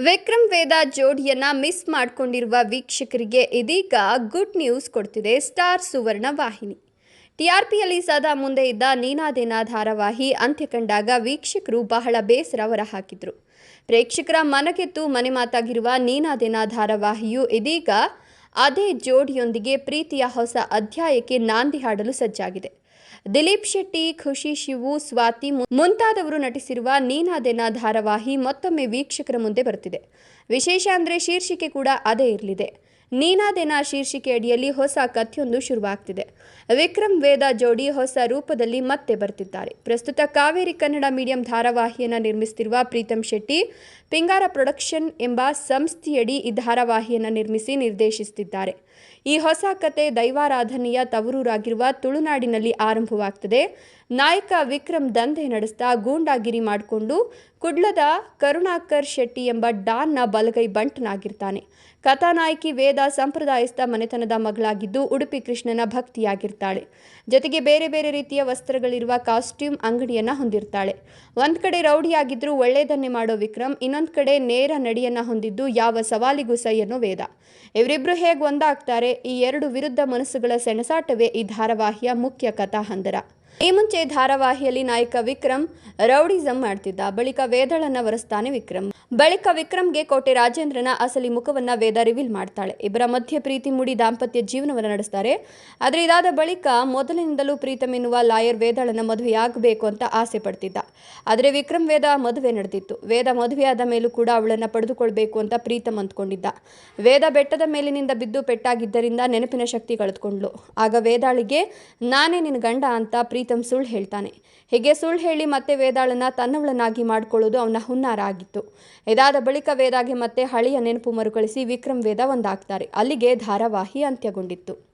ವಿಕ್ರಮ್ ವೇದ ಜೋಡಿಯನ್ನ miss ಮಾಡಿಕೊಂಡಿರುವ ವೀಕ್ಷಕರಿಗೆ ಇದೀಗ ಗುಡ್ ನ್ಯೂಸ್ ಕೊಡ್ತಿದೆ ಸ್ಟಾರ್ ಸುವರ್ಣ ವಾಹಿನಿ. ಟಿಆರ್ಪಿಯಲ್ಲಿ ಸದಾ ಮುಂದೆ ಇದ್ದ ನೀನಾದೇನಾ ಧಾರಾವಾಹಿ ಅಂತ್ಯ ಕಂಡಾಗ ವೀಕ್ಷಕರು ಬಹಳ ಬೇಸರ ಹೊರಹಾಕಿದ್ರು. ಪ್ರೇಕ್ಷಕರ ಮನಗೆದ್ದು ಮನೆ ಮಾತಾಗಿರುವ ನೀನಾದೇನಾ ಧಾರಾವಾಹಿಯು ಇದೀಗ ಅದೇ ಜೋಡಿಯೊಂದಿಗೆ ಪ್ರೀತಿಯ ಹೊಸ ಅಧ್ಯಾಯಕ್ಕೆ ನಾಂದಿ ಹಾಡಲು ಸಜ್ಜಾಗಿದೆ. ದಿಲೀಪ್ ಶೆಟ್ಟಿ, ಖುಷಿ ಶಿವು, ಸ್ವಾತಿ ಮುಂತಾದವರು ನಟಿಸಿರುವ ನೀನಾದೇನಾ ಧಾರಾವಾಹಿ ಮತ್ತೊಮ್ಮೆ ವೀಕ್ಷಕರ ಮುಂದೆ ಬರ್ತಿದೆ. ವಿಶೇಷ ಅಂದರೆ ಶೀರ್ಷಿಕೆ ಕೂಡ ಅದೇ ಇರಲಿದೆ. ನೀನಾದೇನಾ ಶೀರ್ಷಿಕೆ ಅಡಿಯಲ್ಲಿ ಹೊಸ ಕಥೆಯೊಂದು ಶುರುವಾಗ್ತಿದೆ. ವಿಕ್ರಮ್ ವೇದ ಜೋಡಿ ಹೊಸ ರೂಪದಲ್ಲಿ ಮತ್ತೆ ಬರ್ತಿದ್ದಾರೆ. ಪ್ರಸ್ತುತ ಕಾವೇರಿ ಕನ್ನಡ ಮೀಡಿಯಂ ಧಾರಾವಾಹಿಯನ್ನು ನಿರ್ಮಿಸುತ್ತಿರುವ ಪ್ರೀತಮ್ ಶೆಟ್ಟಿ ಪಿಂಗಾರ ಪ್ರೊಡಕ್ಷನ್ ಎಂಬ ಸಂಸ್ಥೆಯಡಿ ಈ ಧಾರಾವಾಹಿಯನ್ನು ನಿರ್ಮಿಸಿ ನಿರ್ದೇಶಿಸುತ್ತಿದ್ದಾರೆ. ಈ ಹೊಸ ಕತೆ ದೈವಾರಾಧನೆಯ ತವರೂರಾಗಿರುವ ತುಳುನಾಡಿನಲ್ಲಿ ಆರಂಭವಾಗ್ತದೆ. ನಾಯಕ ವಿಕ್ರಮ್ ದಂಧೆ ನಡೆಸ್ತಾ ಗೂಂಡಾಗಿರಿ ಮಾಡಿಕೊಂಡು ಕುಡ್ಲದ ಕರುಣಾಕರ್ ಶೆಟ್ಟಿ ಎಂಬ ಡಾನ್ನ ಬಲಗೈ ಬಂಟನಾಗಿರ್ತಾನೆ. ಕಥಾನಾಯಕಿ ವೇದ ಸಂಪ್ರದಾಯಸ್ಥ ಮನೆತನದ ಮಗಳಾಗಿದ್ದು ಉಡುಪಿ ಕೃಷ್ಣನ ಭಕ್ತಿಯಾಗಿರ್ತಾಳೆ. ಜೊತೆಗೆ ಬೇರೆ ಬೇರೆ ರೀತಿಯ ವಸ್ತ್ರಗಳಿರುವ ಕಾಸ್ಟ್ಯೂಮ್ ಅಂಗಡಿಯನ್ನ ಹೊಂದಿರ್ತಾಳೆ. ಒಂದ್ ಕಡೆ ರೌಡಿಯಾಗಿದ್ರು ಒಳ್ಳೆಯದನ್ನೇ ಮಾಡೋ ವಿಕ್ರಮ್, ಇನ್ನೊಂದ್ ಕಡೆ ನೇರ ನಡಿಯನ್ನ ಹೊಂದಿದ್ದು ಯಾವ ಸವಾಲಿಗೂ ಸೈ ಅನ್ನೋ ವೇದ. ಇವರಿಬ್ರು ಹೇಗೆ ಒಂದಾಗ್ತಾರೆ? ಈ ಎರಡು ವಿರುದ್ಧ ಮನಸ್ಸುಗಳ ಸೆಣಸಾಟವೇ ಈ ಧಾರಾವಾಹಿಯ ಮುಖ್ಯ ಕಥಾಹಂದರ. ಈ ಮುಂಚೆ ಧಾರಾವಾಹಿಯಲ್ಲಿ ನಾಯಕ ವಿಕ್ರಮ್ ರೌಡಿಸಂ ಮಾಡ್ತಿದ್ದ. ಬಳಿಕ ವೇದಳನ್ನ ವರೆಸ್ತಾನೆ ವಿಕ್ರಮ್. ಬಳಿಕ ವಿಕ್ರಮ್ಗೆ ಕೋಟೆ ರಾಜೇಂದ್ರನ ಅಸಲಿ ಮುಖವನ್ನ ವೇದ ರಿವೀಲ್ ಮಾಡ್ತಾಳೆ. ಇಬ್ಬರ ಮಧ್ಯೆ ಪ್ರೀತಿ ಮೂಡಿ ದಾಂಪತ್ಯ ಜೀವನವನ್ನು ನಡೆಸ್ತಾರೆ. ಆದರೆ ಇದಾದ ಬಳಿಕ ಮೊದಲಿನಿಂದಲೂ ಪ್ರೀತಮ್ ಎನ್ನುವ ಲಾಯರ್ ವೇದಳನ್ನ ಮದುವೆಯಾಗಬೇಕು ಅಂತ ಆಸೆ ಪಡ್ತಿದ್ದ. ಆದರೆ ವಿಕ್ರಮ್ ವೇದ ಮದುವೆ ನಡೆದಿತ್ತು. ವೇದ ಮದುವೆಯಾದ ಮೇಲೂ ಕೂಡ ಅವಳನ್ನ ಪಡೆದುಕೊಳ್ಬೇಕು ಅಂತ ಪ್ರೀತಮ್ ಅಂದ್ಕೊಂಡಿದ್ದ. ವೇದ ಬೆಟ್ಟದ ಮೇಲಿನಿಂದ ಬಿದ್ದು ಪೆಟ್ಟಾಗಿದ್ದರಿಂದ ನೆನಪಿನ ಶಕ್ತಿ ಕಳೆದುಕೊಂಡ್ಲು. ಆಗ ವೇದಾಳಿಗೆ ನಾನೇ ನಿನ್ನ ಗಂಡ ಅಂತ ಪ್ರೀತಮ್ ಸುಳ್ಳು ಹೇಳ್ತಾನೆ. ಹೀಗೆ ಸುಳ್ಳು ಹೇಳಿ ಮತ್ತೆ ವೇದಾಳನ್ನ ತನ್ನವಳನ್ನಾಗಿ ಮಾಡಿಕೊಳ್ಳೋದು ಅವನ ಹುನ್ನಾರ ಆಗಿತ್ತು. ಇದಾದ ಬಳಿಕ ವೇದಾಗೆ ಮತ್ತೆ ಹಳೆಯ ನೆನಪು ಮರುಕಳಿಸಿ ವಿಕ್ರಮ್ ವೇದ ಒಂದಾಗ್ತಾರೆ. ಅಲ್ಲಿಗೆ ಧಾರಾವಾಹಿ ಅಂತ್ಯಗೊಂಡಿತ್ತು.